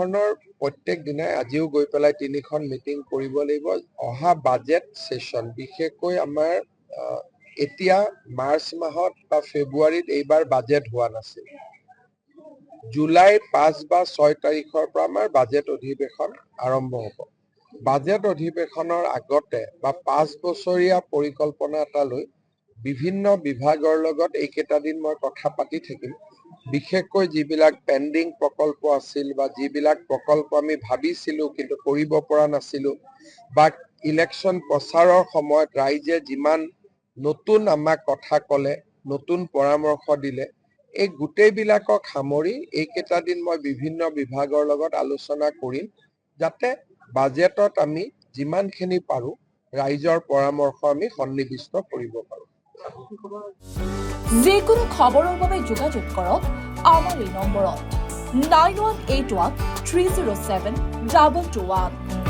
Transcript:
ধৰণৰ প্ৰত্যেক দিনাই আজিও গৈ পেলাই 3খন মিটিং কৰিব লাগিব। অহা বাজেট সেশন বিশেষকৈ আমাৰ এতিয়া মাৰ্চ মাহত বা ফেব্ৰুৱাৰীত এইবাৰ বাজেট হোৱা নাছিল। জুলাই 5 বা 6 তাৰিখৰ পৰা আমাৰ বাজেট অধিৱেশন আৰম্ভ হ'ব। বাজেট অধিৱেশনৰ আগতে বা 5 বছৰীয়া পৰিকল্পনা এটা লৈ বিভিন্ন বিভাগৰ লগত এইকেইটা দিন মই কথা পাতি থাকিম। বিশেষকৈ যিবিলাক পেণ্ডিং প্ৰকল্প আছিল বা যিবিলাক প্ৰকল্প আমি ভাবিছিলোঁ কিন্তু কৰিব পৰা নাছিলোঁ বা ইলেকশ্যন প্ৰচাৰৰ সময়ত ৰাইজে যিমান নতুন আমাক কথা ক'লে, নতুন পৰামৰ্শ দিলে, এই গোটেইবিলাকক সামৰি এইকেইটা দিন মই বিভিন্ন বিভাগৰ লগত আলোচনা কৰিম, যাতে বাজেটত আমি যিমানখিনি পাৰোঁ ৰাইজৰ পৰামৰ্শ আমি সন্নিৱিষ্ট কৰিব পাৰোঁ। যিকোনো খবৰৰ বাবে যোগাযোগ কৰক আমাৰ এই নম্বৰত 9181 307 221।